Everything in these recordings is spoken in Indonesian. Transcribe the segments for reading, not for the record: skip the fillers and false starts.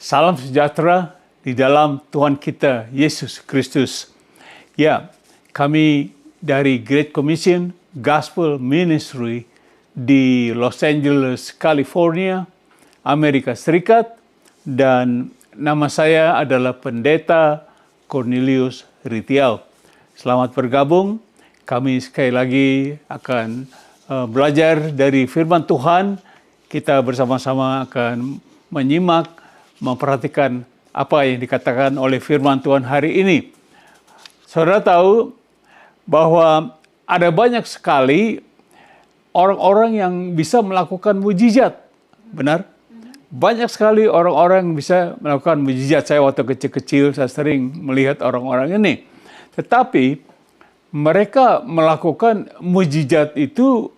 Salam sejahtera di dalam Tuhan kita, Yesus Kristus. Ya, kami dari Great Commission Gospel Ministry di Los Angeles, California, Amerika Serikat, dan nama saya adalah Pendeta Cornelius Ritiau. Selamat bergabung. Kami sekali lagi akan belajar dari firman Tuhan. Kita bersama-sama akan menyimak, memperhatikan apa yang dikatakan oleh firman Tuhan hari ini. Saudara tahu bahwa ada banyak sekali orang-orang yang bisa melakukan mujizat. Benar? Banyak sekali orang-orang yang bisa melakukan mujizat. Saya waktu kecil-kecil saya sering melihat orang-orang ini. Tetapi mereka melakukan mujizat itu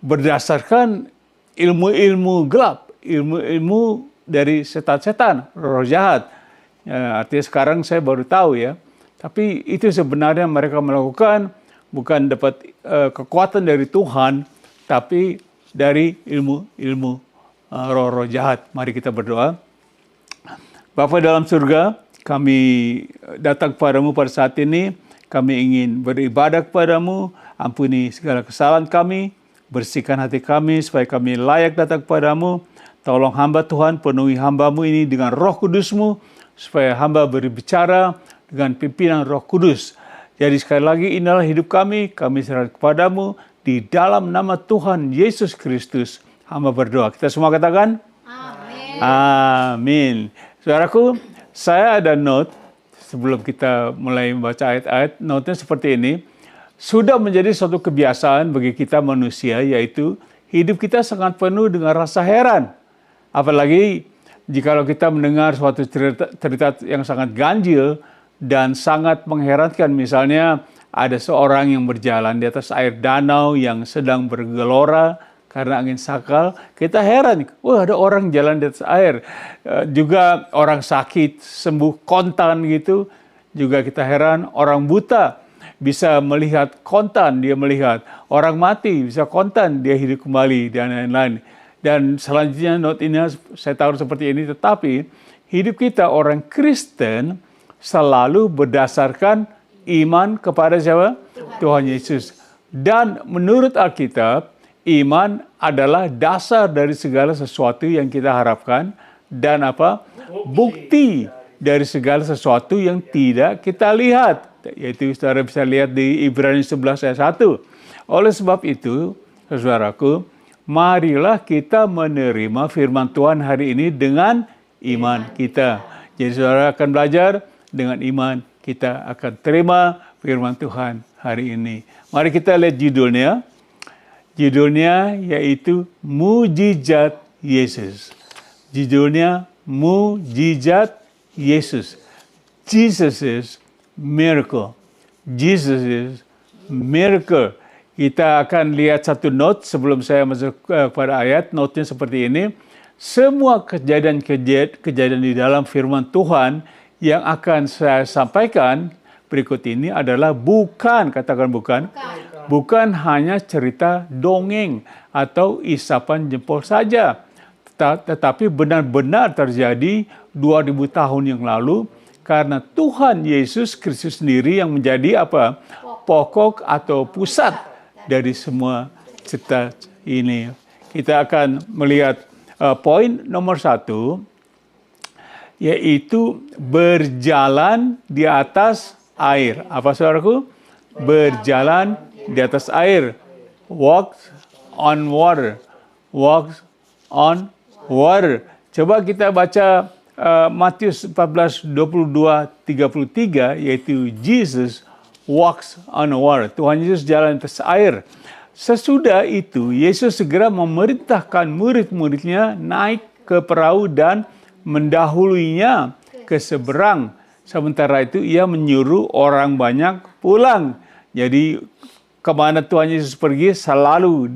berdasarkan ilmu-ilmu gelap, ilmu-ilmu dari setan-setan, roh jahat. Ya, artinya sekarang saya baru tahu ya. Tapi itu sebenarnya mereka melakukan bukan dapat kekuatan dari Tuhan, tapi dari ilmu-ilmu roh-roh jahat. Mari kita berdoa. Bapa dalam surga, kami datang kepadamu pada saat ini. Kami ingin beribadah kepadamu. Ampuni segala kesalahan kami. Bersihkan hati kami supaya kami layak datang kepadamu. Tolong hamba Tuhan, penuhi hamba-Mu ini dengan Roh Kudus-Mu, supaya hamba berbicara dengan pimpinan Roh Kudus. Jadi sekali lagi inilah hidup kami serahkan kepadamu di dalam nama Tuhan Yesus Kristus. Hamba berdoa. Kita semua katakan? Amin. Amin. Saudaraku, saya ada note sebelum kita mulai membaca ayat-ayat. Note-nya seperti ini. Sudah menjadi suatu kebiasaan bagi kita manusia, yaitu hidup kita sangat penuh dengan rasa heran. Apalagi jika kita mendengar suatu cerita yang sangat ganjil dan sangat mengherankan. Misalnya ada seorang yang berjalan di atas air danau yang sedang bergelora karena angin sakal. Kita heran, wah ada orang jalan di atas air. Juga orang sakit sembuh kontan gitu. Juga kita heran, orang buta bisa melihat kontan, dia melihat. Orang mati bisa kontan, dia hidup kembali, dan lain-lain. Dan selanjutnya note ini saya tahu seperti ini, tetapi hidup kita orang Kristen selalu berdasarkan iman kepada siapa? Tuhan Yesus. Dan menurut Alkitab, iman adalah dasar dari segala sesuatu yang kita harapkan dan apa? Bukti dari segala sesuatu yang tidak kita lihat. Yaitu saudara bisa lihat di Ibrani 11 ayat 1. Oleh sebab itu, saudaraku, marilah kita menerima firman Tuhan hari ini dengan iman kita. Jadi saudara akan belajar dengan iman, kita akan terima firman Tuhan hari ini. Mari kita lihat judulnya. Judulnya yaitu Mujizat Yesus. Judulnya Mujizat Yesus. Jesus is miracle. Jesus is miracle. Kita akan lihat satu note sebelum saya masuk kepada ayat. Note-nya seperti ini. Semua kejadian di dalam firman Tuhan yang akan saya sampaikan berikut ini adalah bukan hanya cerita dongeng atau isapan jempol saja. Tetapi benar-benar terjadi 2000 tahun yang lalu, karena Tuhan Yesus Kristus sendiri yang menjadi apa? Pokok atau pusat dari semua cerita ini. Kita akan melihat poin nomor 1, yaitu berjalan di atas air. Apa saudaraku? Berjalan di atas air. Walk on water. Walk on water. Coba kita baca Matius 14, 22, 33, yaitu Jesus walks on water. Tuhan Yesus jalan atas air. Sesudah itu, Yesus segera memerintahkan murid-muridnya naik ke perahu dan mendahuluinya ke seberang. Sementara itu, ia menyuruh orang banyak pulang. Jadi, kemana Tuhan Yesus pergi, selalu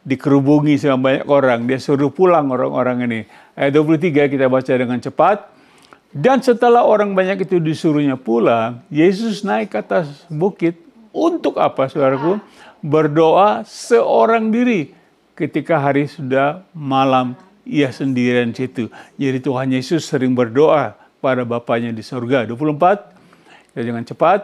dikerubungi sama banyak orang. Dia suruh pulang orang-orang ini. Ayat 23 kita baca dengan cepat. Dan setelah orang banyak itu disuruhnya pulang, Yesus naik ke atas bukit. Untuk apa, saudaraku? Berdoa seorang diri ketika hari sudah malam ia sendirian di situ. Jadi Tuhan Yesus sering berdoa pada Bapanya di surga. 24, ya jangan cepat.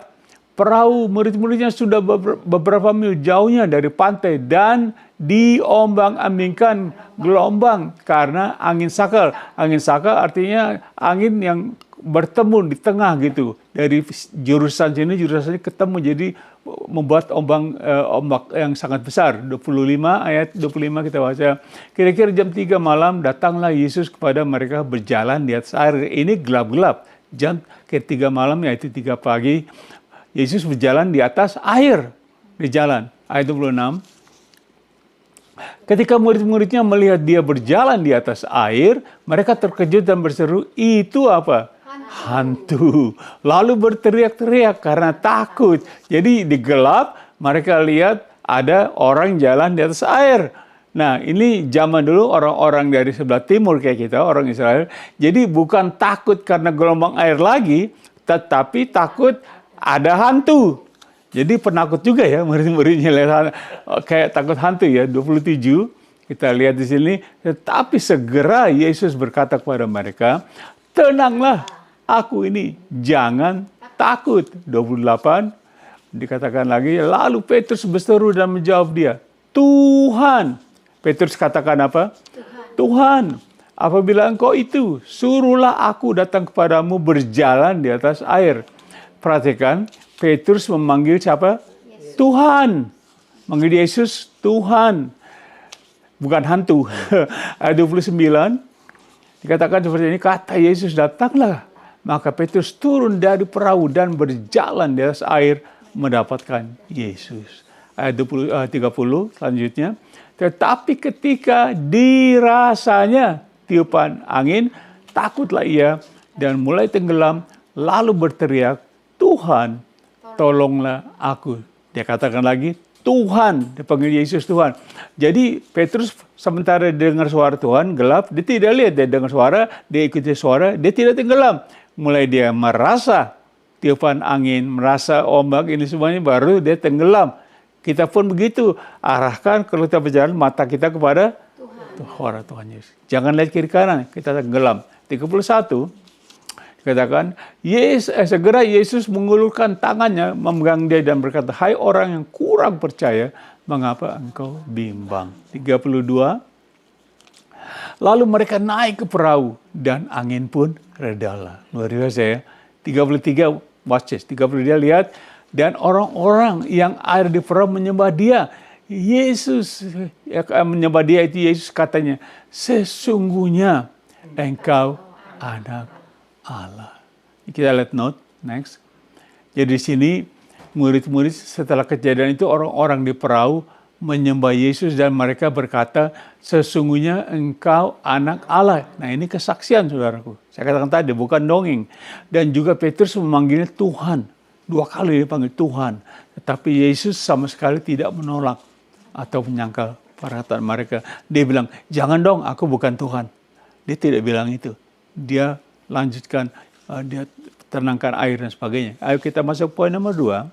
Perahu murid-muridnya sudah beberapa mil jauhnya dari pantai dan diombang-ambingkan gelombang karena angin sakal. Angin sakal artinya angin yang bertemu di tengah gitu. Dari jurusan sini ketemu, jadi membuat ombak yang sangat besar. 25 ayat 25 kita baca. Kira-kira jam 3 malam datanglah Yesus kepada mereka berjalan di atas air. Ini gelap-gelap. Jam ke-3 malam yaitu 3 pagi. Yesus berjalan di atas air di jalan. Ayat 26. Ketika murid-muridnya melihat dia berjalan di atas air, mereka terkejut dan berseru, "Itu apa?" Hantu. Lalu berteriak-teriak karena takut. Jadi di gelap mereka lihat ada orang jalan di atas air. Nah, ini zaman dulu orang-orang dari sebelah timur kayak kita, orang Israel. Jadi bukan takut karena gelombang air lagi, tetapi takut ada hantu. Jadi penakut juga ya murid-muridnya, kayak takut hantu ya. 27 kita lihat di sini. Tetapi segera Yesus berkata kepada mereka, "Tenanglah, aku ini, jangan takut." 28 dikatakan lagi, lalu Petrus berseru dan menjawab dia, "Tuhan." Petrus katakan apa? Tuhan, apabila Engkau itu, suruhlah aku datang kepadamu berjalan di atas air. Perhatikan, Petrus memanggil siapa? Yesus. Tuhan. Manggil Yesus Tuhan. Bukan hantu. Ayat 29, dikatakan seperti ini, kata Yesus, "Datanglah." Maka Petrus turun dari perahu dan berjalan di atas air mendapatkan Yesus. Ayat 30 selanjutnya. Tetapi ketika dirasanya tiupan angin, takutlah ia dan mulai tenggelam, lalu berteriak, "Tuhan, tolonglah aku." Dia katakan lagi, Tuhan. Dia panggil Yesus Tuhan. Jadi Petrus sementara dengar suara Tuhan, gelap, dia tidak lihat. Dia dengar suara, dia ikuti suara, dia tidak tenggelam. Mulai dia merasa tiupan angin, merasa ombak, ini semuanya baru dia tenggelam. Kita pun begitu. Arahkan kalau kita berjalan mata kita kepada Tuhan Yesus. Jangan lihat kiri kanan, kita tenggelam. 31 katakan, segera Yesus mengulurkan tangannya, memegang dia dan berkata, "Hai orang yang kurang percaya, mengapa engkau bimbang?" 32. Lalu mereka naik ke perahu dan angin pun redalah. Luar biasa ya. 33, watch this. 30 dia lihat, dan orang-orang yang ada di perahu menyembah dia. Yesus menyembah dia itu Yesus katanya, "Sesungguhnya engkau anak Allah." Kita lihat note, next. Jadi di sini murid-murid setelah kejadian itu orang-orang di perahu menyembah Yesus dan mereka berkata, "Sesungguhnya engkau anak Allah." Nah ini kesaksian saudaraku. Saya katakan tadi bukan dongeng. Dan juga Petrus memanggilnya Tuhan. 2 kali dia panggil Tuhan. Tetapi Yesus sama sekali tidak menolak atau menyangkal perkataan mereka. Dia bilang, "Jangan dong, aku bukan Tuhan." Dia tidak bilang itu. Dia lanjutkan, dia tenangkan air dan sebagainya. Ayo kita masuk poin nomor 2.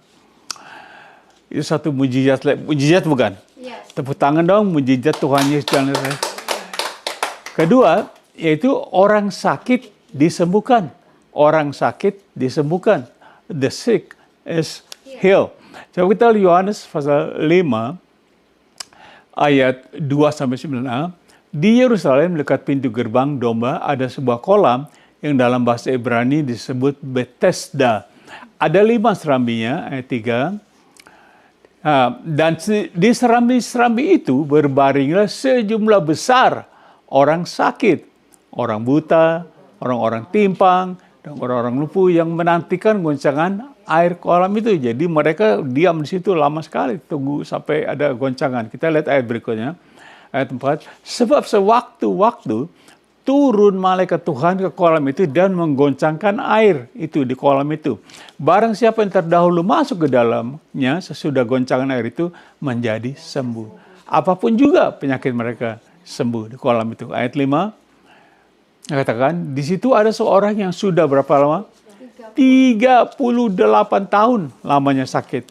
Itu satu mujizat bukan? Yes. Tepuk tangan dong, mujizat Tuhan Yesus. Kedua, yaitu orang sakit disembuhkan. Orang sakit disembuhkan. The sick is healed. Coba kita lihat Yohanes pasal 5 ayat 2-9a. Di Yerusalem dekat pintu gerbang domba ada sebuah kolam yang dalam bahasa Ibrani disebut Bethesda. Ada 5 serambinya, ayat 3. Dan di serambi-serambi itu berbaringlah sejumlah besar orang sakit, orang buta, orang-orang timpang, dan orang-orang lumpuh yang menantikan goncangan air kolam itu. Jadi mereka diam di situ lama sekali, tunggu sampai ada goncangan. Kita lihat ayat berikutnya, ayat 4. Sebab sewaktu-waktu turun malaikat Tuhan ke kolam itu dan menggoncangkan air itu di kolam itu. Barang siapa yang terdahulu masuk ke dalamnya sesudah goncangan air itu menjadi sembuh. Apapun juga penyakit mereka sembuh di kolam itu. Ayat 5 katakan, di situ ada seorang yang sudah berapa lama? 38 tahun lamanya sakit.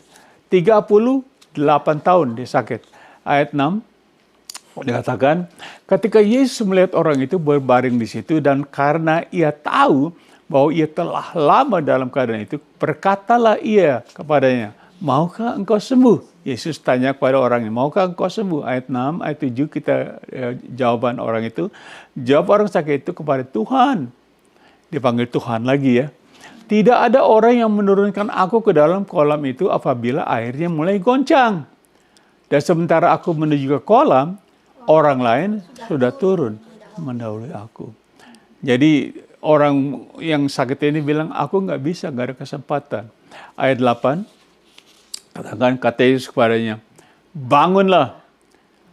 38 tahun dia sakit. Ayat 6. Dikatakan, ketika Yesus melihat orang itu berbaring di situ dan karena ia tahu bahwa ia telah lama dalam keadaan itu, berkatalah ia kepadanya, maukah engkau sembuh? Yesus tanya kepada orangnya, maukah engkau sembuh? Ayat 6, ayat 7 kita jawaban orang itu. Jawab orang sakit itu kepada Tuhan. Dipanggil Tuhan lagi ya. Tidak ada orang yang menurunkan aku ke dalam kolam itu apabila airnya mulai goncang. Dan sementara aku menuju ke kolam, orang lain sudah turun mendahului aku. Jadi orang yang sakit ini bilang, aku nggak bisa, nggak ada kesempatan. Ayat 8, kata Yesus kepadanya, bangunlah,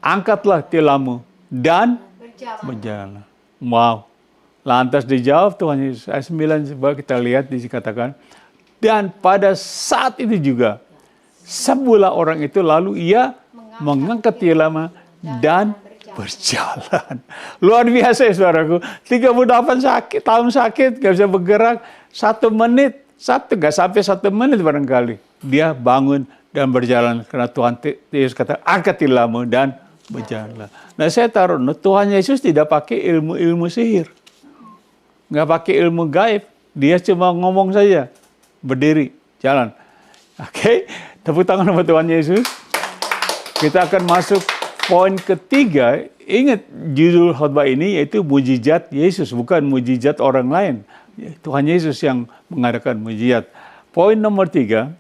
angkatlah tilammu, dan berjalan. Wow. Lantas dijawab Tuhan Yesus. Ayat 9, coba kita lihat dikatakan, dan pada saat itu juga, sembuhlah orang itu, lalu ia mengangkat tilamnya dan berjalan. Luar biasa ya saudaraku. 38 tahun sakit, gak bisa bergerak. 1 menit, gak sampai 1 menit barangkali. Dia bangun dan berjalan. Karena Tuhan Yesus kata, angkat tilammu dan berjalan. Nah saya taruh, Tuhan Yesus tidak pakai ilmu sihir. Nggak pakai ilmu gaib. Dia cuma ngomong saja. Berdiri, jalan. Oke, tepuk tangan buat Tuhan Yesus. Kita akan masuk poin ketiga. Ingat judul khotbah ini yaitu mujizat Yesus, bukan mujizat orang lain. Tuhan Yesus yang mengadakan mujizat. Poin nomor 3,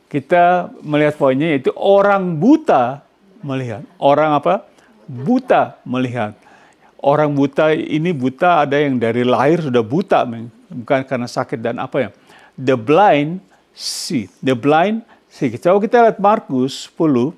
kita melihat poinnya yaitu orang buta melihat. Orang apa? Buta melihat. Orang buta ini buta ada yang dari lahir sudah buta, bukan karena sakit dan apa ya. The blind see. The blind see. Coba kita lihat Markus 10,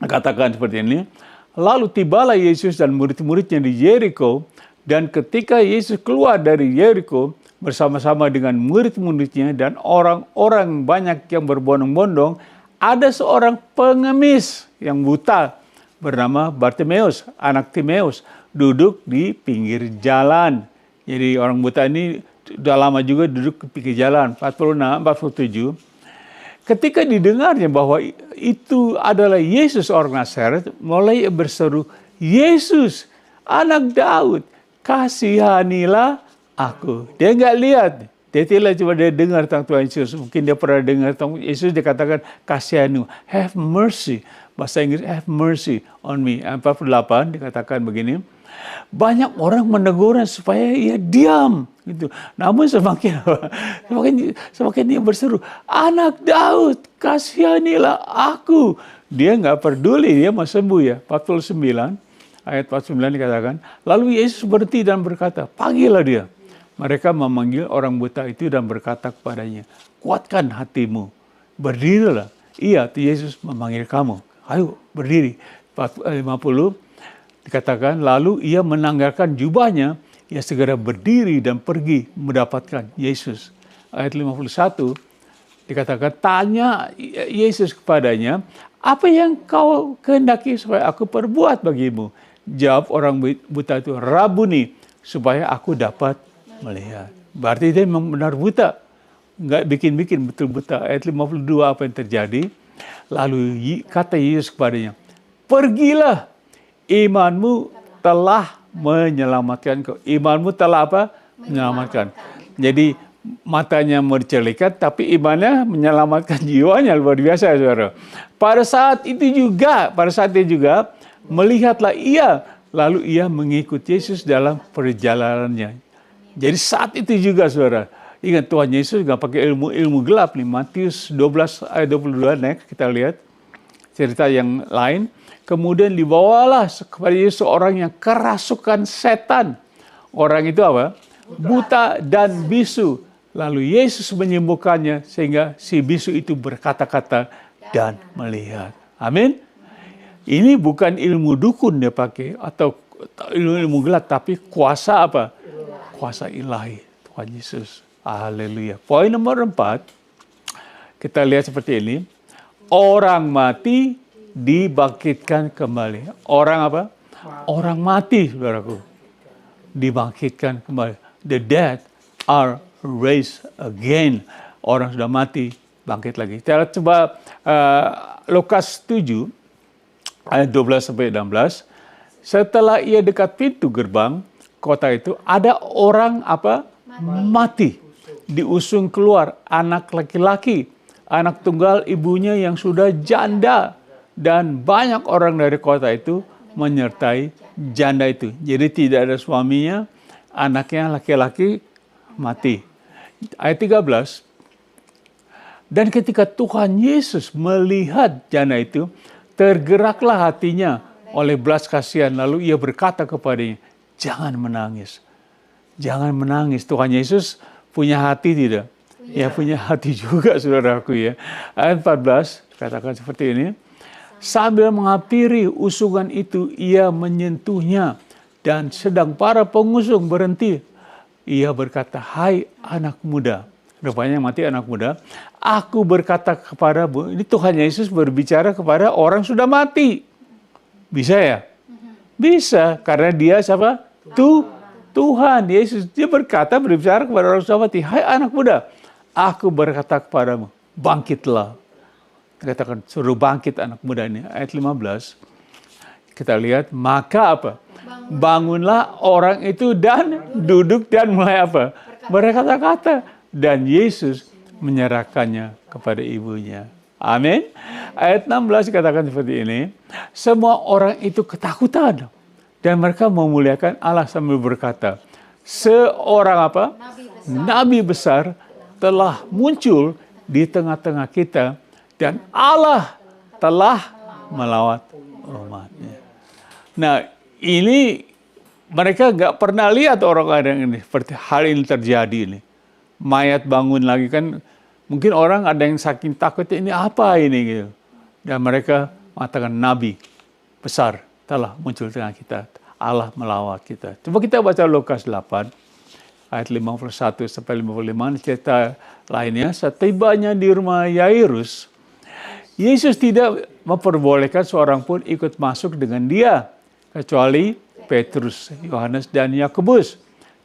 katakan seperti ini. Lalu tibalah Yesus dan murid-muridnya di Yeriko, dan ketika Yesus keluar dari Yeriko bersama-sama dengan murid-muridnya dan orang-orang banyak yang berbondong-bondong, ada seorang pengemis yang buta bernama Bartimeus, anak Timeus, duduk di pinggir jalan. Jadi orang buta ini sudah lama juga duduk di pinggir jalan. 46, 47. Ketika didengarnya bahwa itu adalah Yesus orang Nazaret, mulai berseru, Yesus, anak Daud, kasihanilah aku. Dia nggak lihat. Dia tidak cuma dia dengar tentang Tuhan Yesus. Mungkin dia pernah dengar tentang Yesus, dia katakan, kasihani, have mercy. Bahasa Inggris, have mercy on me. 48 dikatakan begini, banyak orang menegurnya supaya ia diam. Gitu. Namun semakin dia berseru, anak Daud, kasihanilah aku. Dia nggak peduli, dia mau sembuh ya. 49, ayat 49 dikatakan, lalu Yesus berhenti dan berkata, panggillah dia. Mereka memanggil orang buta itu dan berkata kepadanya, kuatkan hatimu, berdirilah. Iya, Yesus memanggil kamu. Ayo berdiri. 50 dikatakan, lalu ia menanggalkan jubahnya, ia segera berdiri dan pergi mendapatkan Yesus. Ayat 51 dikatakan, tanya Yesus kepadanya, apa yang kau kehendaki supaya aku perbuat bagimu? Jawab orang buta itu, Rabuni, supaya aku dapat melihat. Berarti dia memang benar buta. Enggak bikin-bikin, betul buta. Ayat 52 apa yang terjadi? Lalu kata Yesus kepadanya, pergilah, imanmu telah menyelamatkan kau. Imanmu telah apa? Menyelamatkan. Jadi matanya mau dicelikan, tapi imannya menyelamatkan jiwanya. Luar biasa, saudara. Pada saat itu juga, melihatlah ia, lalu ia mengikut Yesus dalam perjalanannya. Jadi saat itu juga, saudara, ingat Tuhan Yesus nggak pakai ilmu gelap nih. Matius 12 ayat 22, next kita lihat cerita yang lain. Kemudian dibawalah kepada Yesus seorang yang kerasukan setan. Orang itu apa? Buta dan bisu. Lalu Yesus menyembuhkannya sehingga si bisu itu berkata-kata dan melihat. Amin. Ini bukan ilmu dukun dia pakai atau ilmu gelap, tapi kuasa apa? Kuasa ilahi Tuhan Yesus. Haleluya. Poin nomor 4, kita lihat seperti ini. Orang mati dibangkitkan kembali. Orang apa? Orang mati, saudaraku, dibangkitkan kembali. The dead are raised again. Orang sudah mati, bangkit lagi. Kita coba Lukas 7, ayat 12 sampai 16. Setelah ia dekat pintu gerbang kota itu, ada orang mati. Diusung keluar anak laki-laki, anak tunggal ibunya yang sudah janda, dan banyak orang dari kota itu menyertai janda itu. Jadi tidak ada suaminya, anaknya laki-laki mati. Ayat 13. Dan ketika Tuhan Yesus melihat janda itu, tergeraklah hatinya oleh belas kasihan. Lalu ia berkata kepadanya, jangan menangis. Jangan menangis. Tuhan Yesus punya hati tidak? Ya punya hati juga, saudaraku ya. Ayat 14 katakan seperti ini. Sambil menghampiri usungan itu, ia menyentuhnya. Dan sedang para pengusung berhenti, ia berkata, hai anak muda. Rupanya mati anak muda. Aku berkata kepadamu, ini Tuhan Yesus berbicara kepada orang sudah mati. Bisa ya? Bisa, karena dia siapa? Tuhan Yesus. Dia berbicara kepada orang sudah mati. Hai anak muda, aku berkata kepadamu, bangkitlah. Katakan, suruh bangkit anak muda ini. Ayat 15, kita lihat, maka apa? Bangunlah orang itu dan duduk dan mulai apa? Berkata-kata. Dan Yesus menyerahkannya kepada ibunya. Amin. Ayat 16 katakan seperti ini. Semua orang itu ketakutan. Dan mereka memuliakan Allah sambil berkata, seorang Nabi besar telah muncul di tengah-tengah kita. Dan Allah telah melawat umatnya. Nah, ini mereka nggak pernah lihat orang-orang ini. Seperti hal ini terjadi ini. Mayat bangun lagi kan. Mungkin orang ada yang saking takutnya, ini apa ini gitu. Dan mereka mengatakan Nabi besar telah muncul di tengah kita. Allah melawat kita. Coba kita baca Lukas 8 ayat 51 sampai 55, cerita lainnya. Setibanya di rumah Yairus, Yesus tidak memperbolehkan seorang pun ikut masuk dengan dia kecuali Petrus, Yohanes dan Yakobus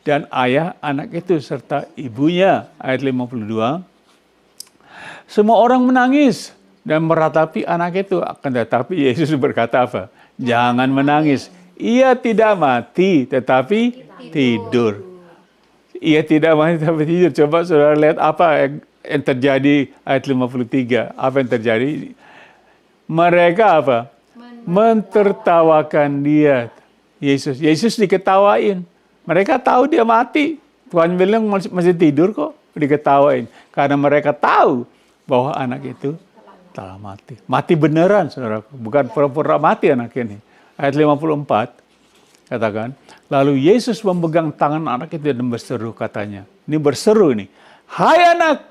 dan ayah anak itu serta ibunya. Ayat 52. Semua orang menangis dan meratapi anak itu. Akan tetapi Yesus berkata apa? Jangan menangis. Ia tidak mati tetapi tidur. Ia tidak mati tetapi tidur. Coba saudara lihat apa yang terjadi ayat 53. Apa yang terjadi? Mereka apa? Mentertawakan dia. Yesus diketawain. Mereka tahu dia mati. Tuhan bilang masih tidur kok. Diketawain. Karena mereka tahu bahwa anak itu telah mati. Mati beneran, saudaraku. Bukan pura-pura mati anak ini. Ayat 54, katakan. Lalu Yesus memegang tangan anak itu dan berseru katanya. Ini berseru ini. Hai anak,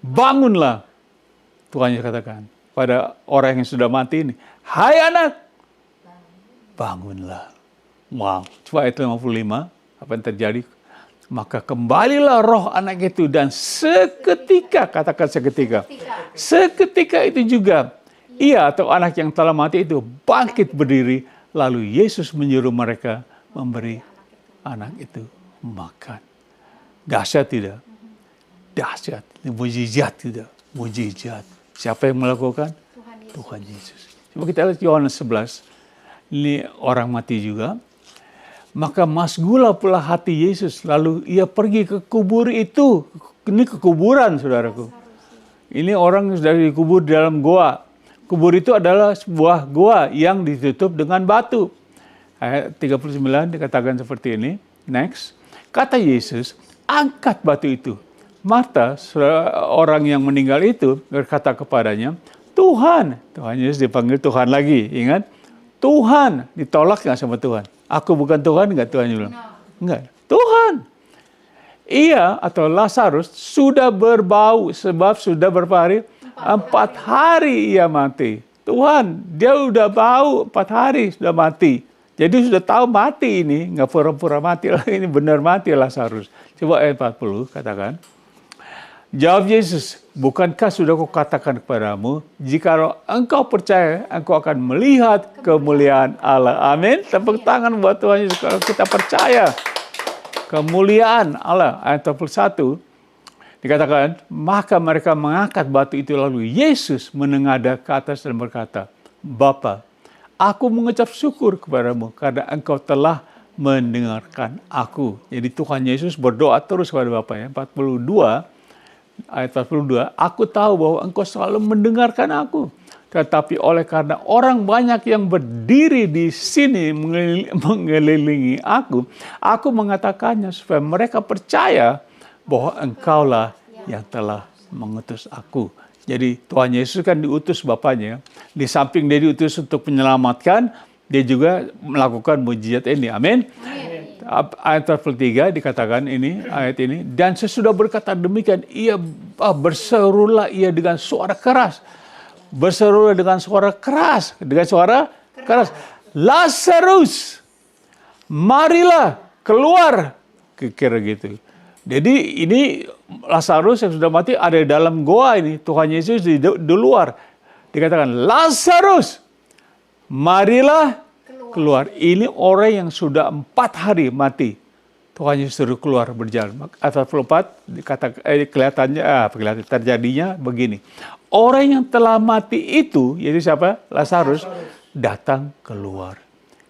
bangunlah. Tuhan Yesus katakan pada orang yang sudah mati ini. Hai anak, bangunlah. Wow. Coba ayat 55, apa yang terjadi? Maka kembalilah roh anak itu dan seketika, katakan seketika. Seketika itu juga ia atau anak yang telah mati itu bangkit berdiri. Lalu Yesus menyuruh mereka memberi anak itu makan. Dahsyat tidak? Dahsyat. Ini mujizat tidak? Mujizat. Siapa yang melakukan? Tuhan Yesus. Coba kita lihat Yohanes 11. Ini orang mati juga. Maka masgulah pula hati Yesus. Lalu ia pergi ke kubur itu. Ini kekuburan, saudaraku. Ini orang yang sudah dikubur di dalam goa. Kubur itu adalah sebuah goa yang ditutup dengan batu. Ayat 39 dikatakan seperti ini. Next. Kata Yesus, angkat batu itu. Marta, orang yang meninggal itu, berkata kepadanya, Tuhan. Tuhan Yesus dipanggil Tuhan lagi. Ingat? Tuhan. Ditolak nggak sama Tuhan? Aku bukan Tuhan, enggak Tuhan bilang? Enggak. Tuhan. Ia atau Lazarus sudah berbau sebab sudah berapa hari? 4 hari ia mati. Tuhan, dia udah bau 4 hari sudah mati. Jadi sudah tahu mati ini, enggak pura-pura mati lah, ini benar mati Lazarus. Coba ayat 40 katakan. Jawab Yesus, bukankah sudah kukatakan kepadamu, jika engkau percaya, engkau akan melihat kemuliaan Allah. Amin. Tepuk tangan buat Tuhan Yesus kalau kita percaya. Kemuliaan Allah. Ayat 21 dikatakan, maka mereka mengangkat batu itu lalu Yesus menengadah ke atas dan berkata, Bapa, Aku mengucap syukur kepadamu karena engkau telah mendengarkan aku. Jadi Tuhan Yesus berdoa terus kepada Bapa ya. 42 ayat 42, aku tahu bahwa engkau selalu mendengarkan aku. Tetapi oleh karena orang banyak yang berdiri di sini mengelilingi aku mengatakannya supaya mereka percaya bahwa engkaulah yang telah mengutus aku. Jadi Tuhan Yesus kan diutus Bapaknya. Di samping dia diutus untuk menyelamatkan, dia juga melakukan mujizat ini. Amin. Ayat 43 dikatakan ayat ini, dan sesudah berkata demikian, berserulah ia dengan suara keras. Berserulah dengan suara keras. Lazarus, marilah keluar. Kira gitu. Jadi ini Lazarus yang sudah mati ada di dalam goa ini. Tuhan Yesus di luar. Dikatakan, Lazarus, marilah keluar. Ini orang yang sudah 4 hari mati. Tuhan Yesus suruh keluar berjalan. Ayat 44 kelihatannya terjadinya begini. Orang yang telah mati itu, yaitu siapa? Lazarus, datang keluar.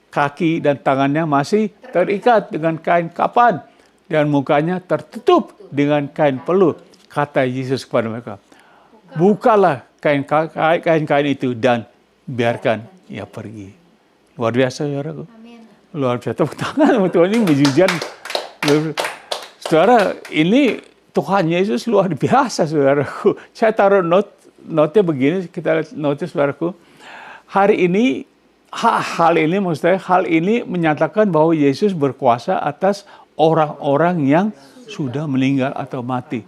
Kaki dan tangannya masih terikat dengan kain kapan dan mukanya tertutup dengan kain peluh. Kata Yesus kepada mereka, bukalah kain itu dan biarkan ia pergi. Luar biasa, saudaraku. Luar biasa. Tepuk tangan, Tuhan, ini mujizat. Saudara, ini Tuhan Yesus luar biasa, saudaraku. Saya taruh notnya begini, kita lihat notnya, saudaraku. Hal ini menyatakan bahwa Yesus berkuasa atas orang-orang yang sudah meninggal atau mati,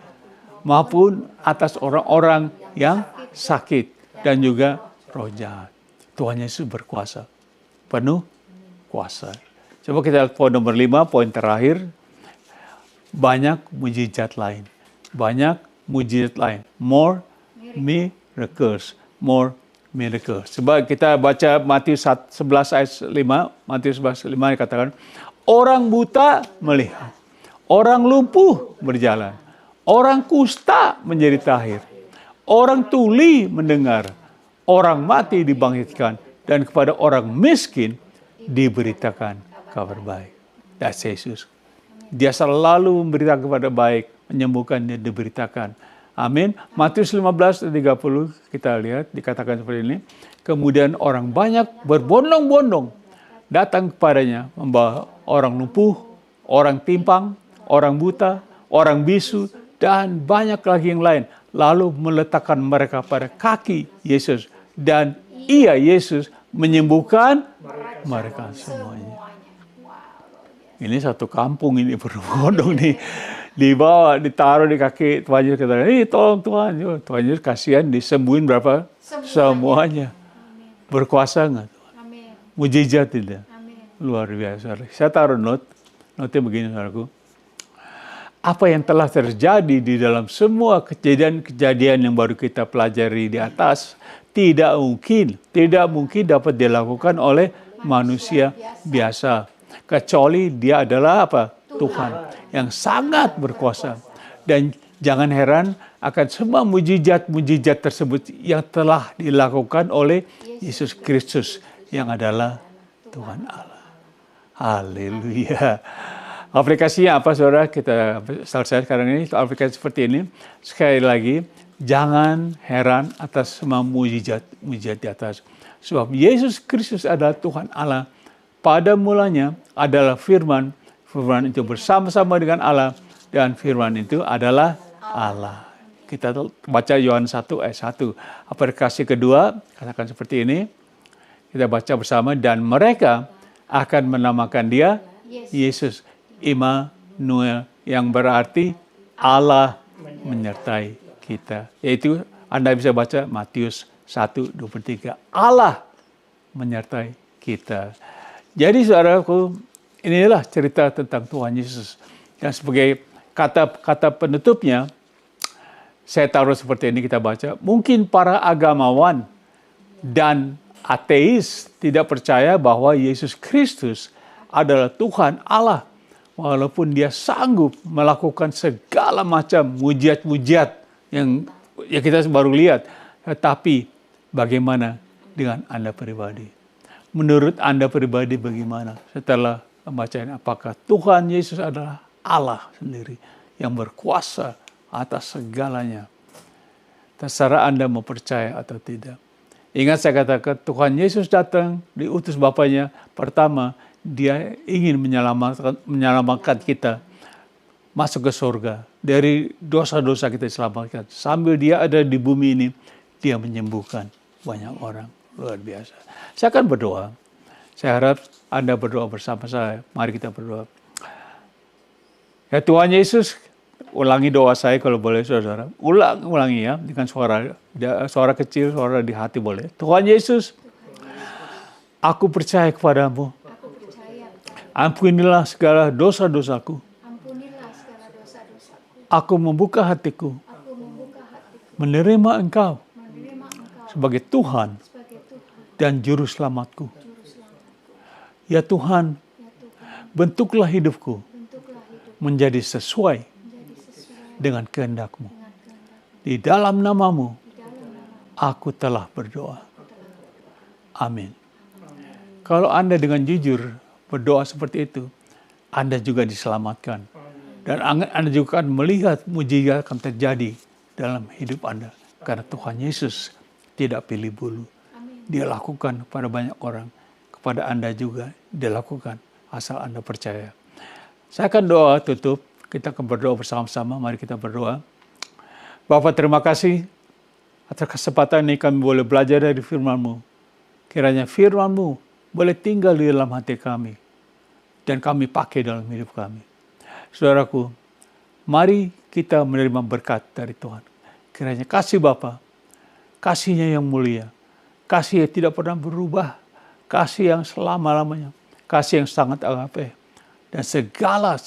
maupun atas orang-orang yang sakit dan juga roh jahat. Tuhan Yesus berkuasa, penuh kuasa. Coba kita lihat poin nomor 5, poin terakhir. Banyak mujizat lain. More miracles. Coba kita baca Matius 11 ayat 5. Matius 11 ayat 5 dikatakan, orang buta melihat, orang lumpuh berjalan, orang kusta menjadi tahir, orang tuli mendengar, orang mati dibangkitkan, dan kepada orang miskin diberitakan kabar baik. That's Jesus. Dia selalu memberitakan kabar baik, menyembuhkan dan diberitakan. Amin. Matius 15:30 kita lihat dikatakan seperti ini. Kemudian orang banyak berbondong-bondong datang kepadanya membawa orang lumpuh, orang timpang, orang buta, orang bisu, dan banyak lagi yang lain. Lalu meletakkan mereka pada kaki Yesus. Dan Yesus menyembuhkan mereka semuanya. Ini satu kampung ini berbondong nih. Dibawa, ditaruh di kaki Tuhan Yesus. Kata, tolong Tuhan. Tuhan Yesus kasihan disembuhin berapa? Semuanya. Berkuasa nggak Tuhan? Mujizat tidak? Luar biasa. Saya taruh notnya begini, saudaraku. Apa yang telah terjadi di dalam semua kejadian yang baru kita pelajari di atas, tidak mungkin dapat dilakukan oleh manusia biasa. Kecuali dia adalah apa? Tuhan yang sangat berkuasa. Dan jangan heran akan semua mujizat tersebut yang telah dilakukan oleh Yesus Kristus yang adalah Tuhan Allah. Haleluya. Aplikasinya apa, saudara? Kita selesai sekarang ini. Aplikasi seperti ini. Sekali lagi, jangan heran atas semua mujizat di atas. Sebab Yesus Kristus adalah Tuhan Allah. Pada mulanya adalah firman itu bersama-sama dengan Allah, dan firman itu adalah Allah. Kita baca Yohanes 1 ayat 1. Aplikasi kedua, katakan seperti ini. Kita baca bersama, dan mereka akan menamakan dia Yesus, Immanuel, yang berarti Allah menyertai kita. Yaitu Anda bisa baca Matius 1:23. Allah menyertai kita. Jadi saudaraku, inilah cerita tentang Tuhan Yesus. Dan sebagai kata penutupnya, saya taruh seperti ini, kita baca. Mungkin para agamawan dan ateis tidak percaya bahwa Yesus Kristus adalah Tuhan Allah. Walaupun dia sanggup melakukan segala macam mujizat-mujizat yang kita baru lihat. Tetapi bagaimana dengan Anda pribadi? menurut Anda pribadi bagaimana setelah membacanya? Apakah Tuhan Yesus adalah Allah sendiri yang berkuasa atas segalanya? Terserah Anda mau percaya atau tidak. Ingat saya katakan, Tuhan Yesus datang, diutus Bapaknya. Pertama, dia ingin menyelamatkan kita masuk ke surga. Dari dosa-dosa kita diselamatkan. Sambil dia ada di bumi ini, dia menyembuhkan banyak orang. Luar biasa. Saya akan berdoa. Saya harap Anda berdoa bersama saya. Mari kita berdoa. Ya Tuhan Yesus, ulangi doa saya kalau boleh saudara. Ulangi ya dengan suara kecil, suara di hati boleh. Tuhan Yesus, aku percaya kepadamu. Ampunilah segala dosa-dosaku. Aku membuka hatiku. Menerima Engkau sebagai Tuhan dan Juru Selamatku. Ya Tuhan, bentuklah hidupku menjadi sesuai dengan kehendak-Mu. Di dalam nama-Mu, aku telah berdoa. Amin. Kalau Anda dengan jujur berdoa seperti itu, Anda juga diselamatkan. Dan Anda juga akan melihat mujizat akan terjadi dalam hidup Anda. Karena Tuhan Yesus tidak pilih bulu. Dia lakukan pada banyak orang. Kepada Anda juga dia lakukan, asal Anda percaya. Saya akan doa tutup. Kita akan berdoa bersama-sama. Mari kita berdoa. Bapa, terima kasih atas kesempatan ini kami boleh belajar dari firman-Mu. Kiranya firman-Mu boleh tinggal di dalam hati kami. Dan kami pakai dalam hidup kami. Saudaraku, mari kita menerima berkat dari Tuhan. Kiranya kasih Bapa, kasih-Nya yang mulia, kasih yang tidak pernah berubah, kasih yang selama-lamanya, kasih yang sangat agape, dan segala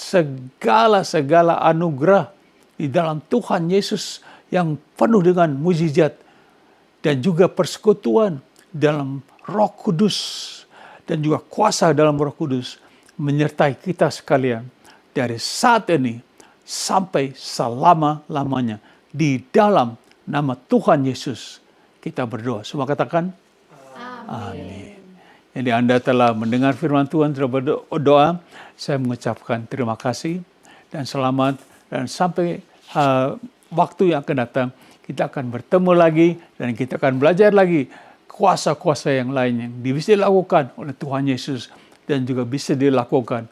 anugerah di dalam Tuhan Yesus yang penuh dengan mujizat dan juga persekutuan dalam Roh Kudus dan juga kuasa dalam Roh Kudus menyertai kita sekalian dari saat ini sampai selama-lamanya. Di dalam nama Tuhan Yesus kita berdoa. Semua katakan amin. Jadi Anda telah mendengar firman Tuhan, telah berdoa. Saya mengucapkan terima kasih dan selamat. Dan sampai waktu yang akan datang, kita akan bertemu lagi dan kita akan belajar lagi kuasa-kuasa yang lain yang bisa dilakukan oleh Tuhan Yesus dan juga bisa dilakukan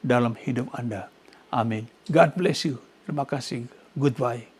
dalam hidup Anda. Amin. God bless you. Terima kasih. Goodbye.